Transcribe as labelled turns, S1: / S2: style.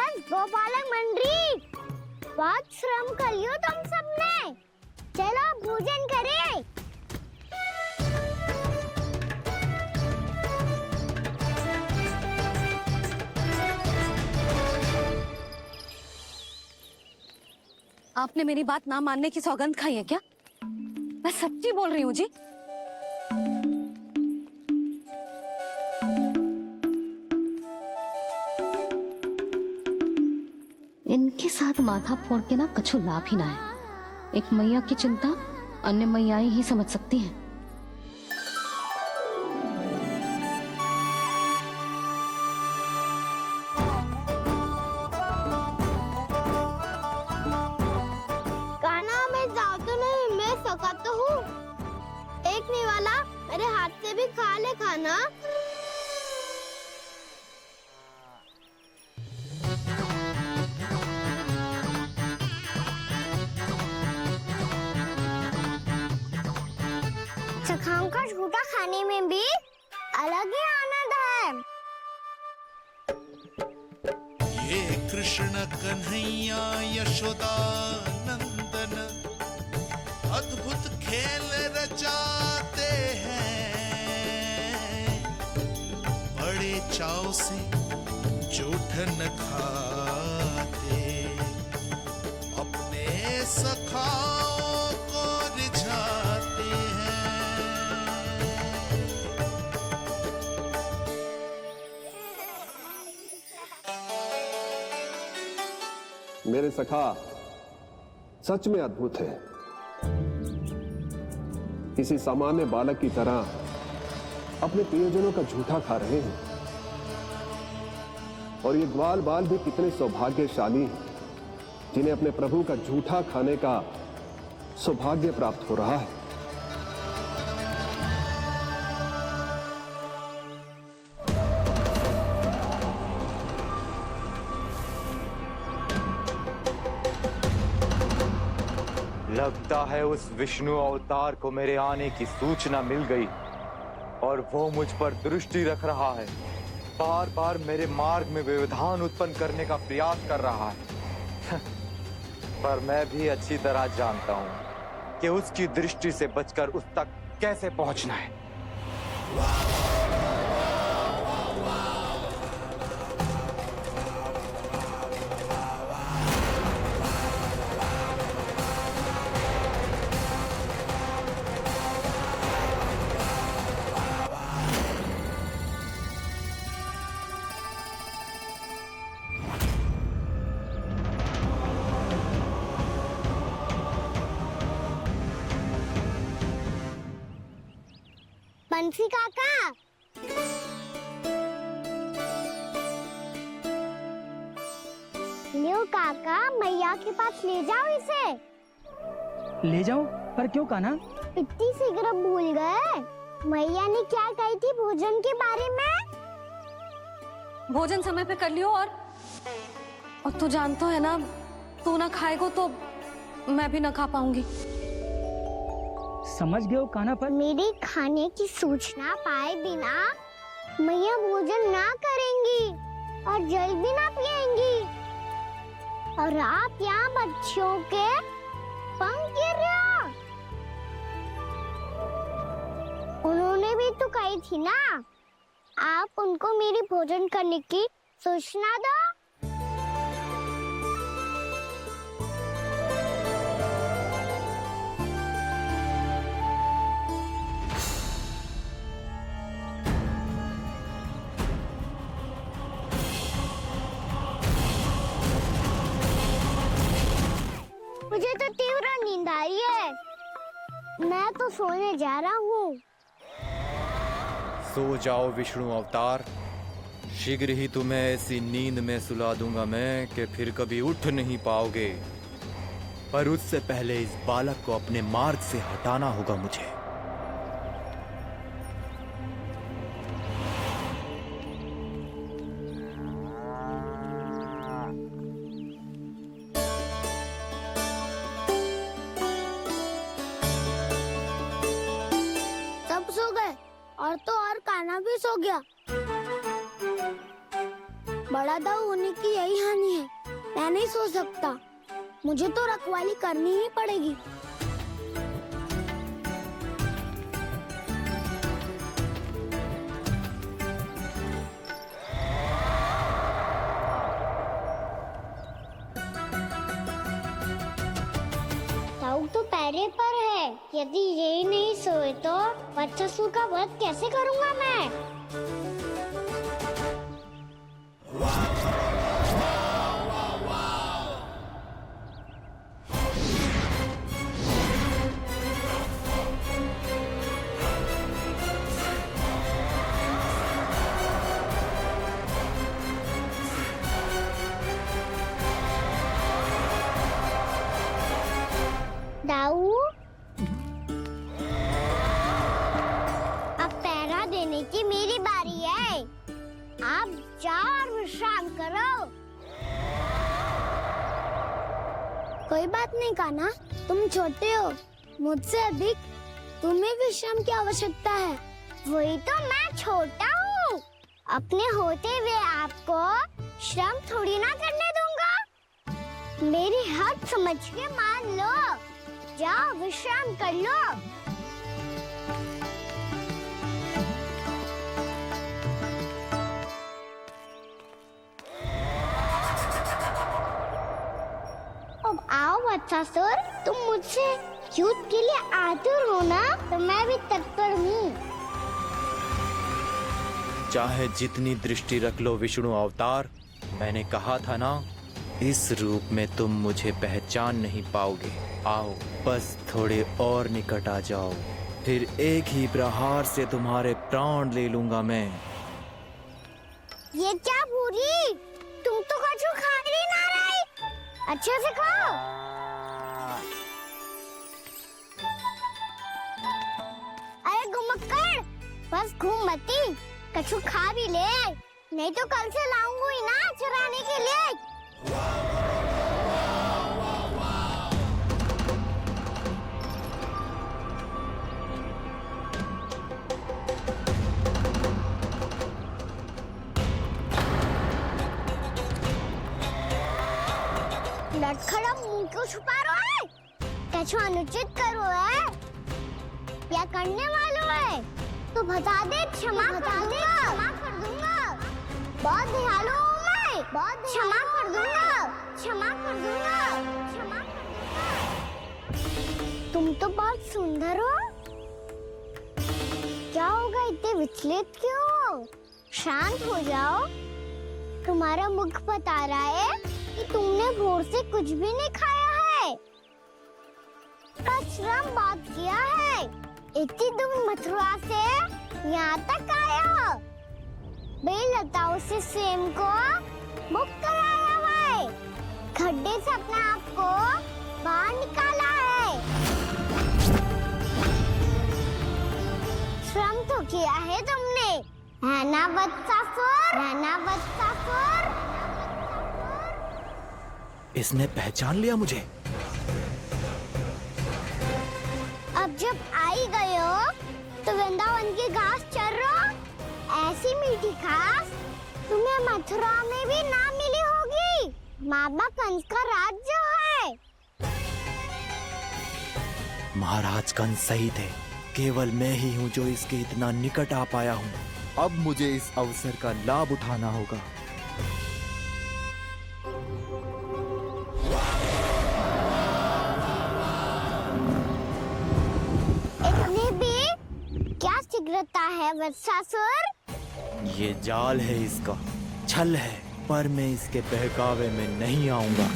S1: बस गोपालक मंडली, बहुत श्रम कर लियो तुम सबने। चलो भोजन करें।
S2: आपने मेरी बात ना मानने की सौगंध खाई है क्या? मैं सच्ची बोल रही हूँ जी। इनके साथ माथा फोड़ के ना कछु लाभ ही ना है। एक मैया की चिंता अन्य मैयाएं ही समझ सकती हैं।
S1: कान्हा मैं जाऊँ तो नहीं, मैं सका तो हूँ। एक नहीं वाला मेरे हाथ से भी खा ले खाना। सखाओं का झूठा खाने में भी अलग ही आनंद है।
S3: ये कृष्ण कन्हैया यशोदा नंदन अद्भुत खेल रचाते हैं, बड़े चाव से जूठन खाते, अपने सखाओं को रिझाते हैं।
S4: मेरे सखा सच में अद्भुत है। किसी सामान्य बालक की तरह अपने प्रियजनों का झूठा खा रहे हैं। और ये ग्वाल बाल भी कितने सौभाग्यशाली हैं जिन्हें अपने प्रभु का झूठा खाने का सौभाग्य प्राप्त हो रहा है।
S5: लगता है उस विष्णु अवतार को मेरे आने की सूचना मिल गई और वो मुझ पर दृष्टि रख रहा है। बार बार मेरे मार्ग में व्यवधान उत्पन्न करने का प्रयास कर रहा है। पर मैं भी अच्छी तरह जानता हूं कि उसकी दृष्टि से बचकर उस तक कैसे पहुंचना है।
S1: बंसी काका, लियो काका, मैया के पास ले जाओ इसे।
S6: ले जाऊं? पर क्यों कान्हा?
S1: इतनी शीघ्र भूल गए? मैया ने क्या कही थी भोजन के बारे में?
S2: भोजन समय पे कर लियो। और तू जानता है ना, तू ना खाएगा तो मैं भी ना खा पाऊंगी।
S6: समझ गए हो कान्हा? पर
S1: मेरे खाने की सूचना पाए बिना मैया भोजन ना करेंगी और जल भी ना पिएंगी। और आप यहाँ बच्चों के पंख गिर रहे हो। उन्होंने भी तो कही थी ना, आप उनको मेरी भोजन करने की सूचना दो। मुझे तो तीव्र नींद आ रही है। मैं तो सोने जा रहा हूँ।
S5: सो जाओ विष्णु अवतार, शीघ्र ही तुम्हें ऐसी नींद में सुला दूंगा मैं कि फिर कभी उठ नहीं पाओगे। पर उससे पहले इस बालक को अपने मार्ग से हटाना होगा मुझे।
S1: सब सो गए और तो और कान्हा भी सो गया। बड़ा दाऊ होने की यही हानि है। मैं नहीं सो सकता, मुझे तो रखवाली करनी ही पड़ेगी। दाऊ तो पैरे पर है, यदि यही नहीं सोए तो वत्सासुर का वध कैसे करूंगा मैं? दाऊ, अब पहरा देने की मेरी बारी है। आप जाओ और विश्राम करो। कोई बात नहीं कान्हा, तुम छोटे हो, मुझसे अधिक तुम्हें विश्राम की आवश्यकता है। वही तो, मैं छोटा हूँ, अपने होते हुए आपको श्रम थोड़ी ना करने दूंगा। मेरी हद समझ के मान लो, जाओ विश्राम कर लो। अब आओ वत्सासुर, तुम मुझसे युद्ध के लिए आतुर हो ना, तो मैं भी तत्पर हूँ।
S5: चाहे जितनी दृष्टि रख लो विष्णु अवतार, मैंने कहा था ना, इस रूप में तुम मुझे पहचान नहीं पाओगे। आओ, बस थोड़े और निकट आ जाओ, फिर एक ही प्रहार से तुम्हारे प्राण ले लूंगा मैं।
S1: ये क्या भूरी, तुम तो कछु खा ही ना रही, अच्छे से खाओ। अरे घुमक्कड़, बस घूम मती, कछु खा भी ले, नहीं तो कल से लाऊंगा ही ना चराने के लिए। लटखड़ा मुंह क्यों छुपा रहा है? कछु अनुचित करो है या करने वालों है तो बता दे, क्षमा कर दूंगा। बहुत दयालु हूँ मैं, बहुत क्षमा कर दूंगा। तुम तो बहुत सुंदर हो, क्या होगा, इतने विचलित क्यों हो? शांत हो जाओ, तुम्हारा मुख बता रहा है कि तुमने भोर से कुछ भी नहीं खाया है, बस श्रम बहुत किया है। इतनी दूर मथुरा से यहाँ तक आए हो, बेलताओं से स्वयं को मुक्त कराया है, खड्डे से अपने आप को बाहर निकाला है। श्रम तो किया है तुमने, है ना वत्सासुर?
S5: इसने पहचान लिया मुझे।
S1: अब जब आई गए हो तो वृंदावन की घास चर रहो, ऐसी मीठी घास तुम्हें मथुरा में भी ना मिली होगी। मामा कंस का राज जो है।
S5: महाराज कंस सही थे, केवल मैं ही हूँ जो इसके इतना निकट आ पाया हूँ। अब मुझे इस अवसर का लाभ उठाना होगा।
S1: इतनी भी क्या शीघ्रता है वत्सासुर?
S5: ये जाल है इसका, छल है, पर मैं इसके बहकावे में नहीं आऊंगा।